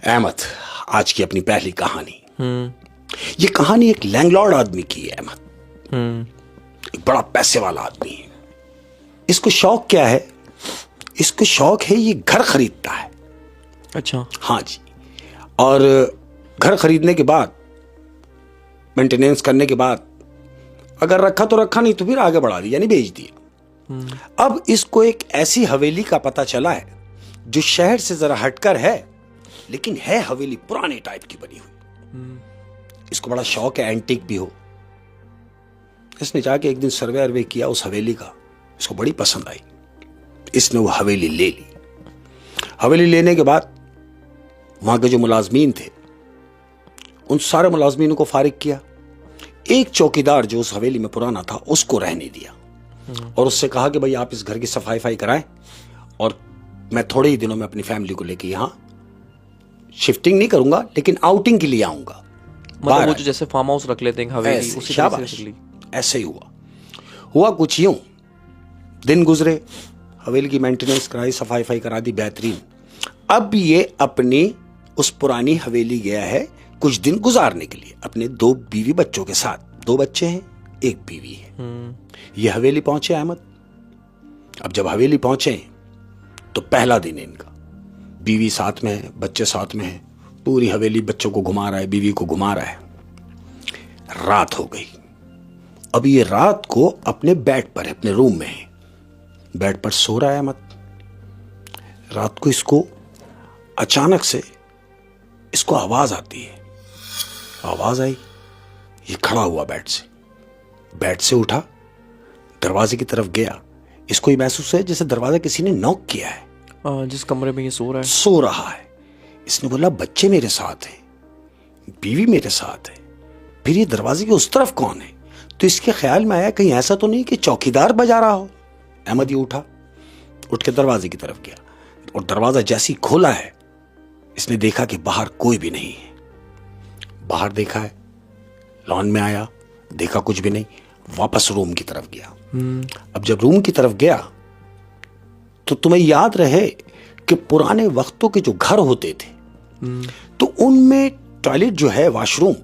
अहमद, आज की अपनी पहली कहानी। ये कहानी एक लैंडलॉर्ड आदमी की है अहमद। एक बड़ा पैसे वाला आदमी है। इसको शौक क्या है? इसको शौक है ये घर खरीदता है। अच्छा। हाँ जी। और घर खरीदने के बाद मेंटेनेंस करने के बाद अगर रखा तो रखा, नहीं तो फिर आगे बढ़ा दिया, यानी बेच दिया। अब इसको एक ऐसी हवेली का पता चला है जो शहर से जरा हटकर है, लेकिन है हवेली पुराने टाइप की बनी हुई। इसको बड़ा शौक है एंटीक भी हो। इसने जाके एक दिन सर्वे किया उस हवेली का, इसको बड़ी पसंद आई। इसने वो हवेली ले ली। हवेली लेने के बाद वहां के जो मुलाजमीन थे उन सारे मुलाजमीनों को फारिग किया। एक चौकीदार जो उस हवेली में पुराना था उसको रहने दिया और उससे कहा कि भाई आप इस घर की सफाई कराएं और मैं थोड़े ही दिनों में अपनी फैमिली को लेके यहां शिफ्टिंग नहीं करूंगा, लेकिन आउटिंग के लिए आऊंगा। मतलब वो जो जैसे फार्म हाउस रख लेते हैं हवेली, उसी तरह से रख ली। ऐसे ही हुआ कुछ यूं। दिन गुजरे, हवेली की मेंटेनेंस कराई, सफाई करा दी, बेहतरीन। अब ये अपनी उस पुरानी हवेली गया है कुछ दिन गुजारने के लिए अपने 2 बीवी बच्चों के साथ। 2 बच्चे हैं, 1 बीवी है। ये हवेली पहुंचे अहमद। अब जब हवेली पहुंचे तो पहला दिन है इनका। बीवी साथ में है, बच्चे साथ में है, पूरी हवेली बच्चों को घुमा रहा है, बीवी को घुमा रहा है। रात हो गई। अब ये रात को अपने बेड पर है, अपने रूम में है, बेड पर सो रहा है अहमद। रात को इसको अचानक से इसको आवाज आती है। आवाज आई, ये खड़ा हुआ बेड से उठा, दरवाजे की तरफ गया। इसको ये महसूस है जैसे दरवाजा किसी ने नॉक किया है। जिस कमरे में ये सो रहा है। इसने बोला बच्चे मेरे साथ हैं, बीवी मेरे साथ है, फिर ये दरवाजे के उस तरफ कौन है? तो इसके ख्याल में आया कहीं ऐसा तो नहीं कि चौकीदार बजा रहा हो। अहमद ये उठ के दरवाजे की तरफ गया और दरवाजा जैसे ही खोला है इसने देखा कि बाहर कोई भी नहीं है। बाहर देखा है, लॉन में आया, देखा कुछ भी नहीं, वापस रूम की तरफ गया। अब जब रूम की तरफ गया तो तुम्हें याद रहे कि पुराने वक्तों के जो घर होते थे तो उनमें टॉयलेट जो है, वॉशरूम,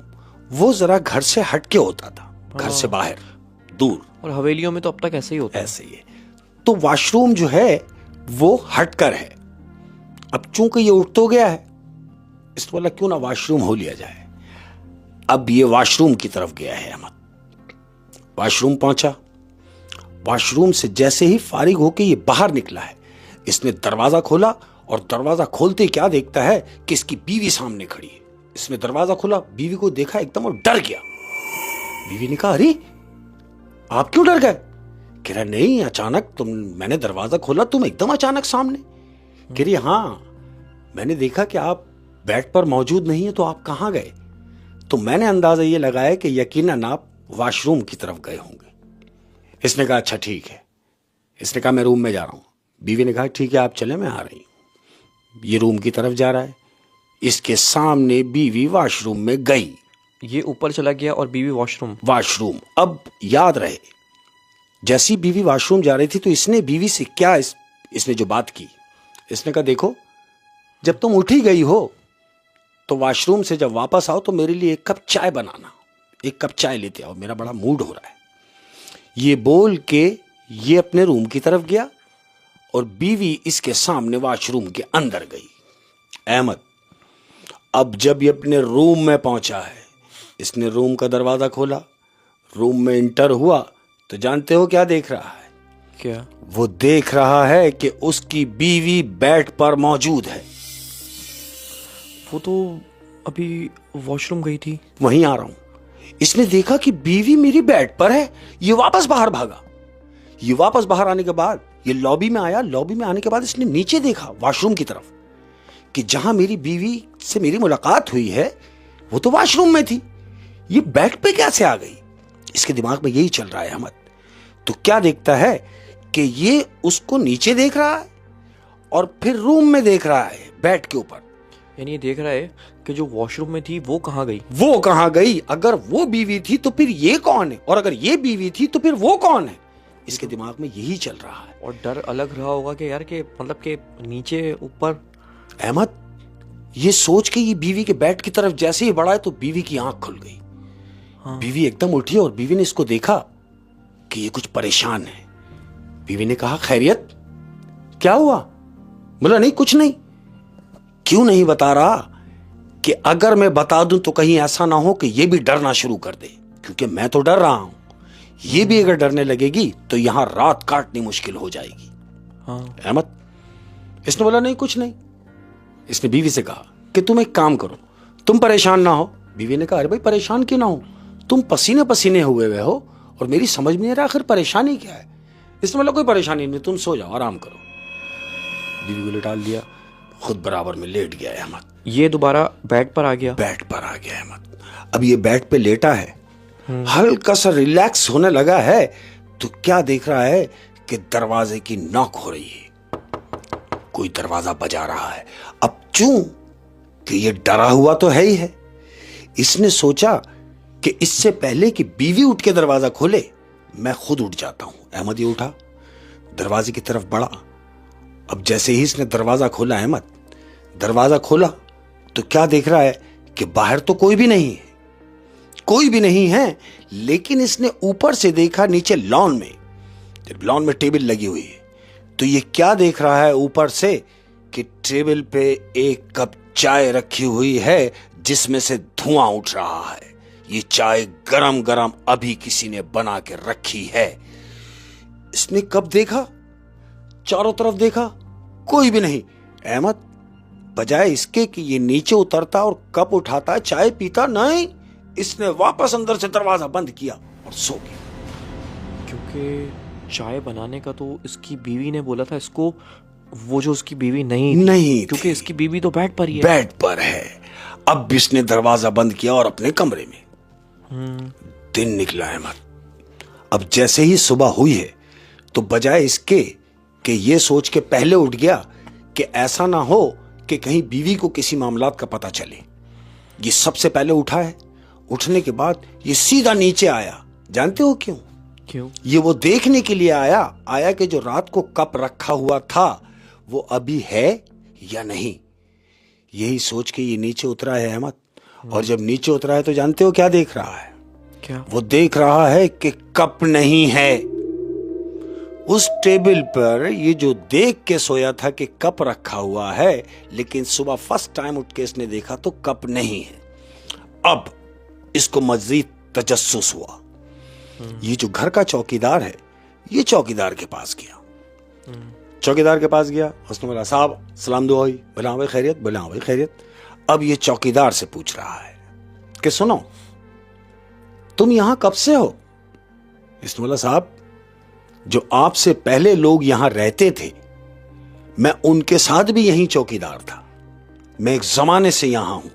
वो जरा घर से हटके होता था, घर से बाहर दूर। और हवेलियों में तो अब तक ऐसे ही होता है। ऐसे ही है। तो वॉशरूम जो है वो हटकर है। अब चूंकि ये उठ तो गया है, इसने बोला क्यों ना वॉशरूम हो लिया जाए। अब ये वॉशरूम की तरफ गया है अहमद। वॉशरूम पहुंचा। वॉशरूम से जैसे ही फारिग होके ये बाहर निकला है, इसने दरवाजा खोला और दरवाजा खोलते क्या देखता है कि इसकी बीवी सामने खड़ी है। इसने दरवाजा खोला, बीवी को देखा एकदम और डर गया। बीवी ने कहा अरे आप क्यों डर गए? कह रहा नहीं, अचानक मैंने दरवाजा खोला, तुम एकदम अचानक सामने। कह रही हाँ, मैंने देखा कि आप बेड पर मौजूद नहीं है, तो आप कहां गए? तो मैंने अंदाजा ये लगाया कि यकीनन आप वॉशरूम की तरफ गए होंगे। इसने कहा अच्छा ठीक है। इसने कहा मैं रूम में जा रहा हूं। बीवी ने कहा ठीक है आप चले, मैं आ रही हूं। ये रूम की तरफ जा रहा है, इसके सामने बीवी वॉशरूम में गई। ये ऊपर चला गया और बीवी वॉशरूम। अब याद रहे, जैसी बीवी वॉशरूम जा रही थी तो इसने बीवी से क्या इसने जो बात की, इसने कहा देखो जब तुम उठी गई हो तो वॉशरूम से जब वापस आओ तो मेरे लिए 1 कप चाय बनाना, 1 कप चाय लेते आओ, मेरा बड़ा मूड हो रहा है। ये बोल के ये अपने रूम की तरफ गया और बीवी इसके सामने वॉशरूम के अंदर गई। अहमद, अब जब ये अपने रूम में पहुंचा है, इसने रूम का दरवाजा खोला, रूम में इंटर हुआ तो जानते हो क्या देख रहा है? क्या? वो देख रहा है कि उसकी बीवी बेड पर मौजूद है। वो तो अभी वॉशरूम गई थी। वहीं आ रहा हूं। इसने देखा कि बीवी मेरी बेड पर है। ये वापस बाहर भागा। ये वापस बाहर आने के बाद ये लॉबी में आया। लॉबी में आने के बाद इसने नीचे देखा वॉशरूम की तरफ कि जहां मेरी बीवी से मेरी मुलाकात हुई है वो तो वॉशरूम में थी, ये बेड पे कैसे आ गई? इसके दिमाग में यही चल रहा है अहमद। तो क्या देखता है कि ये उसको नीचे देख रहा है और फिर रूम में देख रहा है बेड के ऊपर। यानी ये देख रहा है कि जो वॉशरूम में थी वो कहां गई। अगर वो बीवी थी तो फिर ये कौन है, और अगर ये बीवी थी तो फिर वो कौन है? इसके दिमाग में यही चल रहा है। और डर अलग रहा होगा कि यार के मतलब के नीचे ऊपर। अहमद, ये सोच के ये बीवी के बेड की तरफ जैसे ही बढ़ा है तो बीवी की आंख खुल गई। बीवी एकदम उठी और बीवी ने इसको देखा कि ये कुछ परेशान है। बीवी ने कहा, खैरियत, क्या हुआ? बोला, नहीं कुछ नहीं। क्यों नहीं बता रहा? कि अगर मैं बता दूं तो कहीं ऐसा ना हो कि ये भी डरना शुरू कर दे, क्योंकि मैं तो डर रहा हूं, ये भी अगर डरने लगेगी तो यहां रात काटनी मुश्किल हो जाएगी। अहमद, इसने बोला, नहीं कुछ नहीं। इसने बीवी से कहा कि तुम एक काम करो, तुम परेशान ना हो। बीवी ने कहा, अरे भाई परेशान क्यों ना हो, तुम पसीने पसीने हुए हो और मेरी समझ में नहीं आ रहा आखिर परेशानी क्या है। इसने बोला, कोई परेशानी नहीं, तुम सो जाओ, आराम करो। बीवी को लिटा दिया, खुद बराबर में लेट गया अहमद। ये दोबारा बेड पर आ गया। बेड पर आ गया अहमद। अब ये बेड पे लेटा है, हल्का सा रिलैक्स होने लगा है, तो क्या देख रहा है कि दरवाजे की नॉक हो रही है, कोई दरवाजा बजा रहा है। अब चूं कि ये डरा हुआ तो है ही है, इसने सोचा कि इससे पहले कि बीवी उठ के दरवाजा खोले मैं खुद उठ जाता हूं। अहमद ये उठा, दरवाजे की तरफ बढ़ा। अब जैसे ही इसने दरवाजा खोला, अहमद दरवाजा खोला तो क्या देख रहा है कि बाहर तो कोई भी नहीं है, कोई भी नहीं है। लेकिन इसने ऊपर से देखा नीचे लॉन में टेबल लगी हुई है, तो ये क्या देख रहा है ऊपर से कि टेबल पे एक कप चाय रखी हुई है जिसमें से धुआं उठ रहा है। ये चाय गरम गरम अभी किसी ने बना के रखी है। इसने कप देखा, चारों तरफ देखा, कोई भी नहीं। अहमद, बजाय इसके कि ये नीचे उतरता और कप उठाता चाय पीता, नहीं, इसने वापस अंदर से दरवाजा बंद किया और सो गया। क्योंकि चाय बनाने का तो इसकी बीवी ने बोला था इसको, वो जो उसकी बीवी नहीं क्योंकि इसकी बीवी तो बेड पर ही है। बेड पर है। अब इसने दरवाजा बंद किया और अपने कमरे में। दिन निकला अहमद। अब जैसे ही सुबह हुई है तो बजाय इसके कि ये सोच के पहले उठ गया कि ऐसा ना हो कि कहीं बीवी को किसी मामलात का पता चले, ये सबसे पहले उठा है। उठने के बाद ये सीधा नीचे आया। जानते हो क्यों? ये वो देखने के लिए आया कि जो रात को कप रखा हुआ था वो अभी है या नहीं। यही सोच के ये नीचे उतरा है अहमद। और जब नीचे उतरा है तो जानते हो क्या देख रहा है? क्या? वो देख रहा है कि कप नहीं है उस टेबल पर। ये जो देख के सोया था कि कप रखा हुआ है, लेकिन सुबह फर्स्ट टाइम उठ के इसने देखा तो कप नहीं है। अब इसको मजीद तजस्सुस हुआ। ये जो घर का चौकीदार है, ये चौकीदार के पास गया। चौकीदार के पास गया, उसने बोला, साहब सलाम दुआ हुई। बोला, भाई खैरियत? बोला, भाई खैरियत। अब ये चौकीदार से पूछ रहा है कि सुनो, तुम यहां कब से हो? इसने बोला, साहब जो आपसे पहले लोग यहां रहते थे, मैं उनके साथ भी यहीं चौकीदार था, मैं एक जमाने से यहां हूं।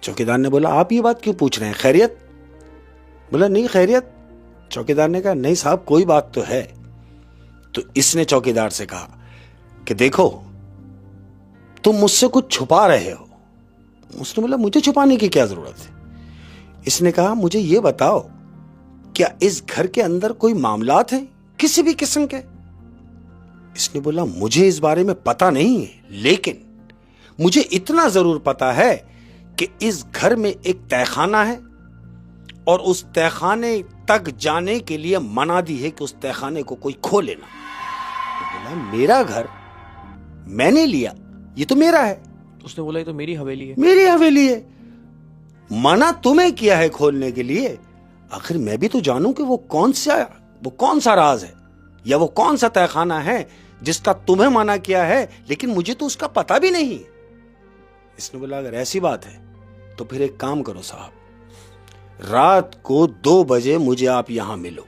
चौकीदार ने बोला, आप ये बात क्यों पूछ रहे हैं, खैरियत? बोला, नहीं खैरियत। चौकीदार ने कहा, नहीं साहब कोई बात तो है। तो इसने चौकीदार से कहा कि देखो, तुम मुझसे कुछ छुपा रहे हो। उसने बोला, मुझे छुपाने की क्या जरूरत है? इसने कहा, मुझे यह बताओ, क्या इस घर के अंदर कोई मामलात हैं किसी भी किस्म के? इसने बोला, मुझे इस बारे में पता नहीं है, लेकिन मुझे इतना जरूर पता है कि इस घर में एक तहखाना है और उस तहखाने तक जाने के लिए मनादी है कि उस तहखाने को कोई खोले ना। बोला, मेरा घर मैंने लिया, ये तो मेरा है। उसने बोला, ये तो मेरी हवेली है। मेरी हवेली है, मना तुम्हें किया है खोलने के लिए। आखिर मैं भी तो जानूं कि वो कौन सा राज है या वो कौन सा तहखाना है जिसका तुम्हें मना किया है, लेकिन मुझे तो उसका पता भी नहीं। इसने बोला, अगर ऐसी बात है तो फिर एक काम करो साहब, रात को 2 बजे मुझे आप यहां मिलो।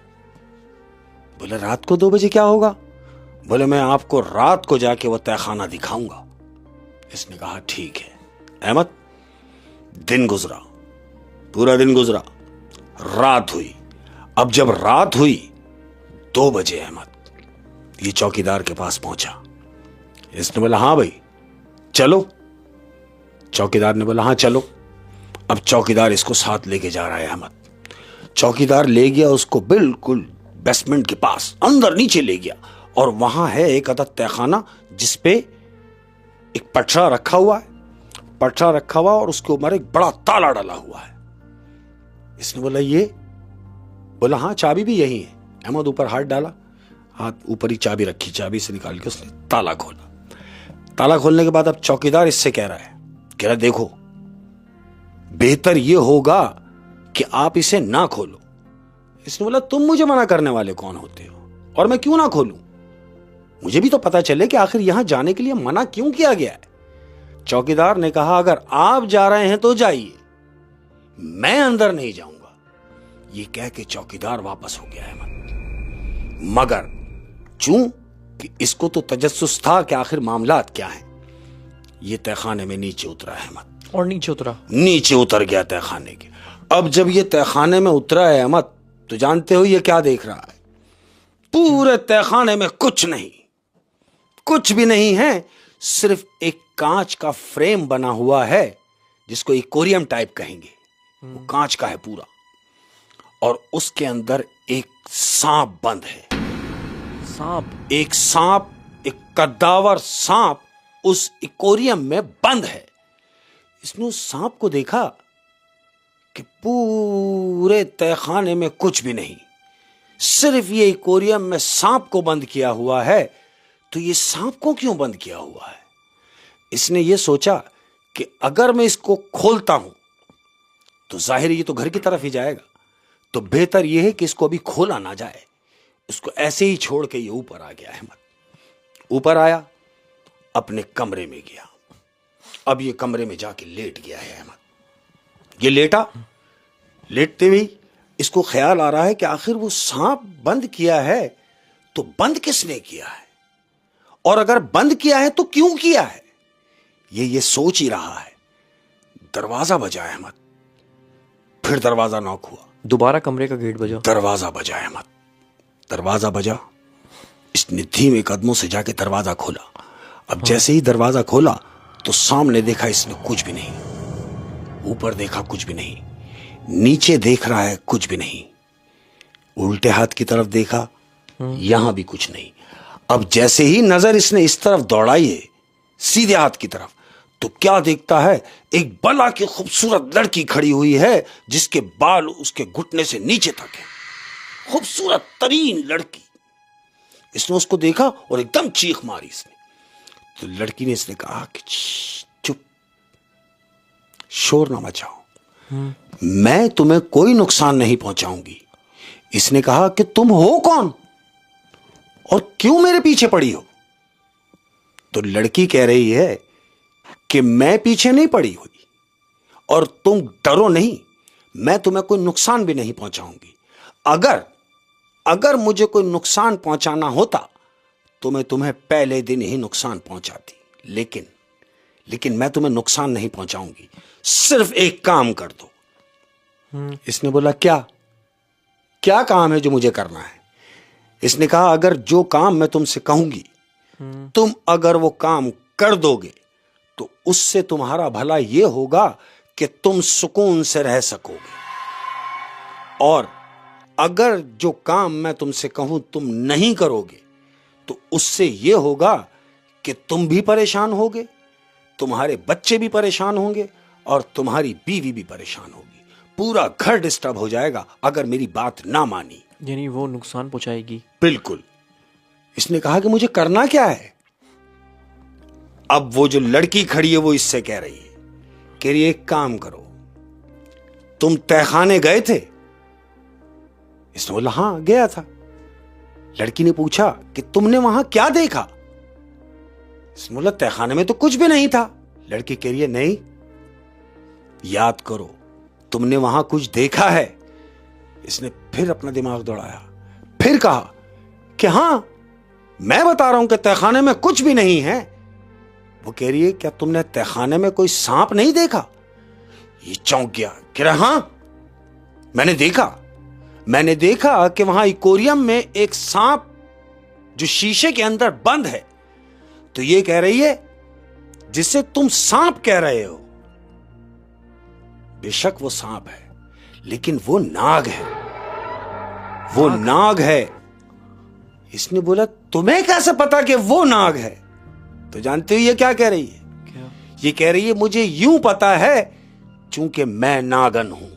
बोले, रात को 2 बजे क्या होगा? बोले, मैं आपको रात को जाके वो तहखाना दिखाऊंगा। इसने कहा, ठीक है। अहमद, दिन गुजरा, पूरा दिन गुजरा, रात हुई। अब जब रात हुई 2 बजे अहमद ये चौकीदार के पास पहुंचा। इसने बोला, हाँ भाई चलो। चौकीदार ने बोला, हाँ चलो। अब चौकीदार इसको साथ लेके जा रहा है अहमद। चौकीदार ले गया उसको बिल्कुल बेसमेंट के पास, अंदर नीचे ले गया, और वहां है एक अदद तहखाना जिसपे एक पटरा रखा हुआ है पटरा रखा हुआ और उसके ऊपर एक बड़ा ताला डाला हुआ है। इसने बोला ये? बोला हाँ, चाबी भी यही है। अहमद ऊपर हाथ डाला, हाथ ऊपर ही चाबी रखी, चाबी से निकाल के उसने ताला खोला। ताला खोलने के बाद अब चौकीदार इससे कह रहा है देखो बेहतर ये होगा कि आप इसे ना खोलो। इसने बोला तुम मुझे मना करने वाले कौन होते हो, और मैं क्यों ना खोलूं? मुझे भी तो पता चले कि आखिर यहां जाने के लिए मना क्यों किया गया है। चौकीदार ने कहा अगर आप जा रहे हैं तो जाइए, मैं अंदर नहीं जाऊंगा। ये कह के चौकीदार वापस हो गया अहमद। मगर चूं कि इसको तो तजस्सुस था कि आखिर मामलात क्या है, ये तहखाने में नीचे उतरा अहमद। और नीचे उतर गया तहखाने के। अब जब ये तहखाने में उतरा है अहमद, तो जानते हो ये क्या देख रहा है? पूरे तहखाने में कुछ नहीं, कुछ भी नहीं है, सिर्फ एक कांच का फ्रेम बना हुआ है जिसको एक्वेरियम टाइप कहेंगे। वो कांच का है पूरा, और उसके अंदर एक सांप बंद है। एक सांप, एक कद्दावर सांप उस एक्वेरियम में बंद है। इसने उस सांप को देखा कि पूरे तहखाने में कुछ भी नहीं, सिर्फ ये एक्वेरियम में सांप को बंद किया हुआ है। तो ये सांप को क्यों बंद किया हुआ है? इसने ये सोचा कि अगर मैं इसको खोलता हूं तो जाहिर ये तो घर की तरफ ही जाएगा, तो बेहतर यह है कि इसको अभी खोला ना जाए। उसको ऐसे ही छोड़ के ये ऊपर आ गया अहमद। ऊपर आया, अपने कमरे में गया। अब ये कमरे में जाके लेट गया है अहमद। ये लेटा, लेटते हुए इसको ख्याल आ रहा है कि आखिर वो सांप बंद किया है तो बंद किसने किया है, और अगर बंद किया है तो क्यों किया है। ये सोच ही रहा है। दरवाजा बजा अहमद, फिर दरवाजा नॉक हुआ, दोबारा कमरे का गेट बजा, दरवाजा बजा अहमद, दरवाजा बजा। इसने धीमे कदमों से जाके दरवाजा खोला। अब जैसे ही दरवाजा खोला तो सामने देखा इसने कुछ भी नहीं, ऊपर देखा कुछ भी नहीं, नीचे देख रहा है कुछ भी नहीं, उल्टे हाथ की तरफ देखा, यहां भी कुछ नहीं। अब जैसे ही नजर इसने इस तरफ दौड़ाई है, सीधे हाथ की तरफ, तो क्या देखता है, एक बला की खूबसूरत लड़की खड़ी हुई है जिसके बाल उसके घुटने से नीचे तक है। खूबसूरत तरीन लड़की। इसने उसको देखा और एकदम चीख मारी इसने। तो लड़की ने इसने कहा कि चुप, शोर ना मचाओ, मैं तुम्हें कोई नुकसान नहीं पहुंचाऊंगी। इसने कहा कि तुम हो कौन और क्यों मेरे पीछे पड़ी हो? तो लड़की कह रही है कि मैं पीछे नहीं पड़ी हुई, और तुम डरो नहीं, मैं तुम्हें कोई नुकसान भी नहीं पहुंचाऊंगी। अगर मुझे कोई नुकसान पहुंचाना होता तो मैं तुम्हें पहले दिन ही नुकसान पहुंचाती, लेकिन मैं तुम्हें नुकसान नहीं पहुंचाऊंगी। सिर्फ एक काम कर दो। इसने बोला क्या काम है जो मुझे करना है? इसने कहा अगर जो काम मैं तुमसे कहूंगी, तुम अगर वो काम कर दोगे तो उससे तुम्हारा भला यह होगा कि तुम सुकून से रह सकोगे, और अगर जो काम मैं तुमसे कहूं तुम नहीं करोगे तो उससे यह होगा कि तुम भी परेशान होगे, तुम्हारे बच्चे भी परेशान होंगे, और तुम्हारी बीवी भी परेशान होगी। पूरा घर डिस्टर्ब हो जाएगा अगर मेरी बात ना मानी। यानी वो नुकसान पहुंचाएगी। बिल्कुल। इसने कहा कि मुझे करना क्या है? अब वो जो लड़की खड़ी है वो इससे कह रही है कि एक काम करो, तुम तहखाने गए थे? इसने बोला हां गया था। लड़की ने पूछा कि तुमने वहां क्या देखा? इसने बोला तहखाने में तो कुछ भी नहीं था। लड़की कह रही है नहीं, याद करो तुमने वहां कुछ देखा है? इसने फिर अपना दिमाग दौड़ाया, फिर कहा कि हां मैं बता रहा हूं कि तहखाने में कुछ भी नहीं है। वो कह रही है क्या तुमने तहखाने में कोई सांप नहीं देखा? ये चौंक गया, कह रहा हां मैंने देखा कि वहां एक्वेरियम में एक सांप जो शीशे के अंदर बंद है। तो ये कह रही है जिसे तुम सांप कह रहे हो, बेशक वो सांप है, लेकिन वो नाग है, वो नाग है। इसने बोला तुम्हें कैसे पता कि वो नाग है? तो जानते हो ये क्या कह रही है? क्या? ये कह रही है मुझे यूं पता है चूंकि मैं नागन हूं।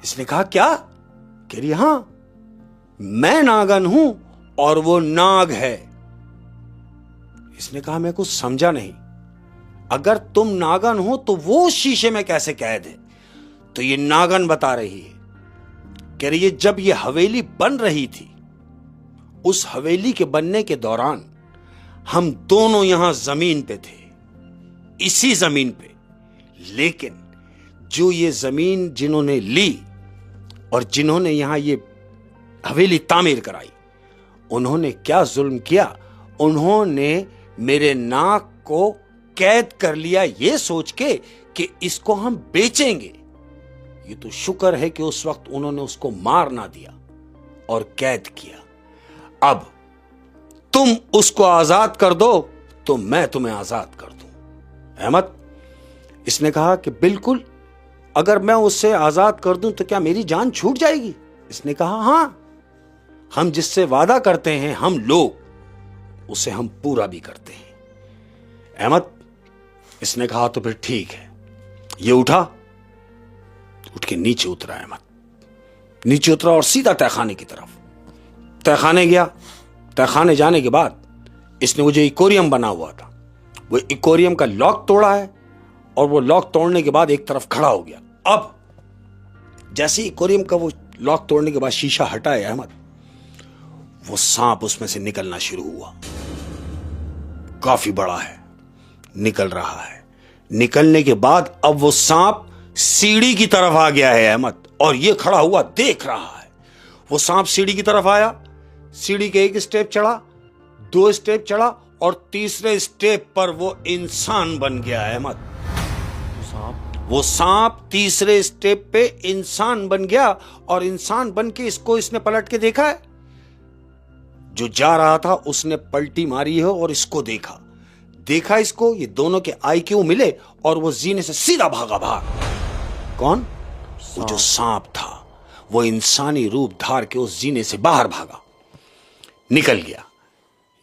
इसने कहा क्या? कह रही हां, मैं नागन हूं और वो नाग है। इसने कहा मैं कुछ समझा नहीं। अगर तुम नागन हो तो वो शीशे में कैसे कैद है? तो ये नागन बता रही है। कह रही है जब ये हवेली बन रही थी, उस हवेली के बनने के दौरान हम दोनों यहां जमीन पे थे, इसी जमीन पे। लेकिन जो ये जमीन जिन्होंने ली और जिन्होंने यहां ये हवेली तामीर कराई, उन्होंने क्या जुल्म किया? उन्होंने मेरे नाक को कैद कर लिया ये सोच के कि इसको हम बेचेंगे। ये तो शुक्र है कि उस वक्त उन्होंने उसको मार ना दिया और कैद किया। अब तुम उसको आजाद कर दो तो मैं तुम्हें आजाद कर दूं। अहमद, इसने कहा कि बिल्कुल, अगर मैं उससे आजाद कर दूं तो क्या मेरी जान छूट जाएगी? इसने कहा हां, हम जिससे वादा करते हैं हम लोग, उसे हम पूरा भी करते हैं। अहमद, इसने कहा तो फिर ठीक है। ये उठा, उठ के नीचे उतरा। अहमद नीचे उतरा और सीधा तहखाने की तरफ। तहखाने गया। तहखाने जाने के बाद इसने वो जो इकोरियम बना हुआ था, वो इकोरियम का लॉक तोड़ा है और वो लॉक तोड़ने के बाद एक तरफ खड़ा हो गया। अब जैसे इकोरियम का वो लॉक तोड़ने के बाद शीशा हटाए अहमद, वो सांप उसमें से निकलना शुरू हुआ। काफी बड़ा है, निकल रहा है। निकलने के बाद अब वो सांप सीढ़ी की तरफ आ गया है अहमद, और ये खड़ा हुआ देख रहा है। वो सांप सीढ़ी की तरफ आया, सीढ़ी के एक स्टेप चढ़ा, 2 स्टेप चढ़ा और तीसरे स्टेप पर वो इंसान बन गया है अहमद। वो सांप तीसरे स्टेप पे इंसान बन गया और इंसान बन के इसने पलट के देखा है। जो जा रहा था उसने पलटी मारी है और इसको देखा इसको, ये दोनों के आईक्यू मिले और वो जीने से सीधा भागा बाहर। कौन? वो जो सांप था, वो इंसानी रूप धार के उस जीने से बाहर भागा, निकल गया।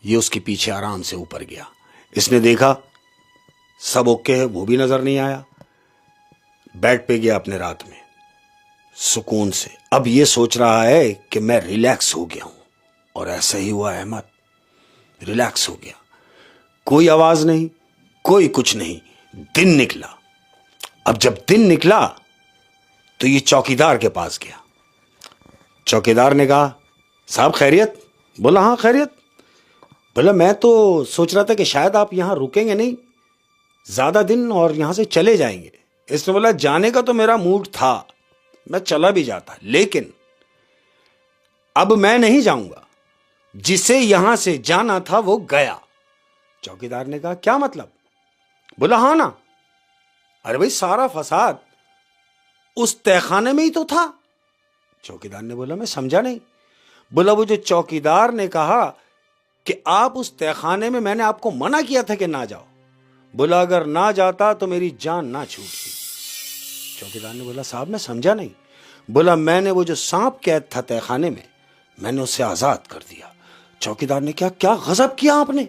ये उसके पीछे आराम से ऊपर गया। इसने देखा सब ओके है, वो भी नजर नहीं आया। बेड पे गया अपने रात में सुकून से। अब ये सोच रहा है कि मैं रिलैक्स हो गया हूं, और ऐसा ही हुआ अहमद। रिलैक्स हो गया, कोई आवाज नहीं, कोई कुछ नहीं। दिन निकला। अब जब दिन निकला तो ये चौकीदार के पास गया। चौकीदार ने कहा साहब खैरियत? बोला हाँ खैरियत। बोला मैं तो सोच रहा था कि शायद आप यहां रुकेंगे नहीं ज्यादा दिन और यहां से चले जाएंगे। इसने बोला जाने का तो मेरा मूड था, मैं चला भी जाता, लेकिन अब मैं नहीं जाऊंगा। जिसे यहां से जाना था वो गया। चौकीदार ने कहा क्या मतलब? बोला हाँ ना, अरे भाई सारा फसाद उस तहखाने में ही तो था। चौकीदार ने बोला मैं समझा नहीं। बोला वो जो चौकीदार ने कहा कि आप उस तहखाने में, मैंने आपको मना किया था कि ना जाओ। बोला अगर ना जाता तो मेरी जान ना छूटती। चौकीदार ने बोला साहब मैं समझा नहीं। बोला मैंने वो जो सांप कैद था तहखाने में, मैंने उसे आजाद कर दिया। चौकीदार ने क्या गजब किया आपने,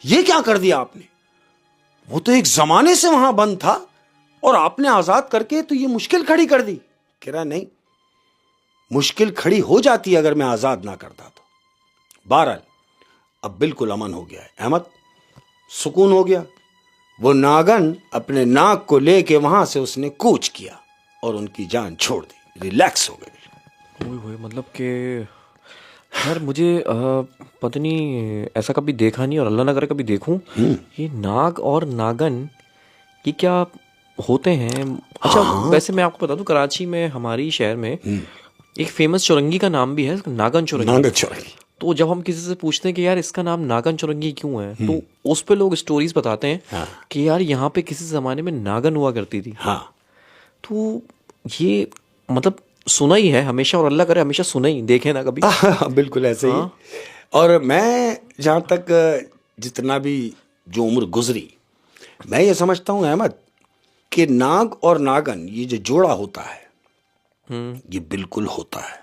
ये क्या कर दिया आपने? वो तो एक जमाने से वहां बंद था और आपने आजाद करके तो ये मुश्किल खड़ी कर दी। कह रहा नहीं, मुश्किल खड़ी हो जाती अगर मैं आजाद ना करता तो। बहरहाल अब बिल्कुल अमन हो गया है अहमद, सुकून हो गया। वो नागन अपने नाग को लेके वहां से उसने कूच किया और उनकी जान छोड़ दी, रिलैक्स हो गए। ओए मतलब कि यार मुझे पता नहीं, ऐसा कभी देखा नहीं और अल्लाह ना करे कभी देखूं। ये नाग और नागन ये क्या होते हैं? अच्छा वैसे मैं आपको बता दूं, कराची में हमारी शहर में एक फेमस चौरंगी का नाम भी है, नागन चौरंगी। नागन चौरंगी। तो जब हम किसी से पूछते हैं कि यार इसका नाम नागन चौरंगी क्यों है, तो उस पे लोग स्टोरीज बताते हैं कि यार यहाँ पे किसी जमाने में नागन हुआ करती थी। हाँ, तो ये मतलब सुना ही है हमेशा, और अल्लाह करे हमेशा सुना ही, देखे ना कभी। बिल्कुल ऐसे ही। और मैं जहां तक जितना भी जो उम्र गुजरी, मैं ये समझता हूं अहमद कि नाग और नागन ये जो जोड़ा होता है ये बिल्कुल होता है।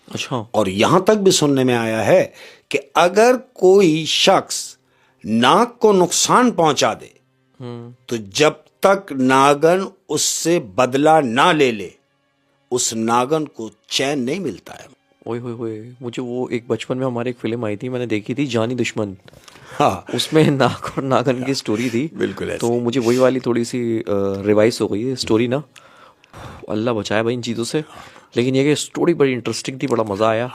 अच्छा। और यहां तक भी सुनने में आया है कि अगर कोई शख्स नाग को नुकसान पहुंचा दे तो जब तक नागन उससे बदला ना ले ले, उस नागन को चैन नहीं मिलता है। ओए होए होए, मुझे वो एक बचपन में हमारे एक फिल्म आई थी, मैंने देखी थी, जानी दुश्मन। हाँ, उसमें नाग और नागन की स्टोरी थी। बिल्कुल ऐसे तो मुझे वही वाली थोड़ी सी रिवाइज हो गई है स्टोरी ना। अल्लाह बचाए भाई इन चीज़ों से। लेकिन ये कि स्टोरी बड़ी इंटरेस्टिंग थी, बड़ा मज़ा आया।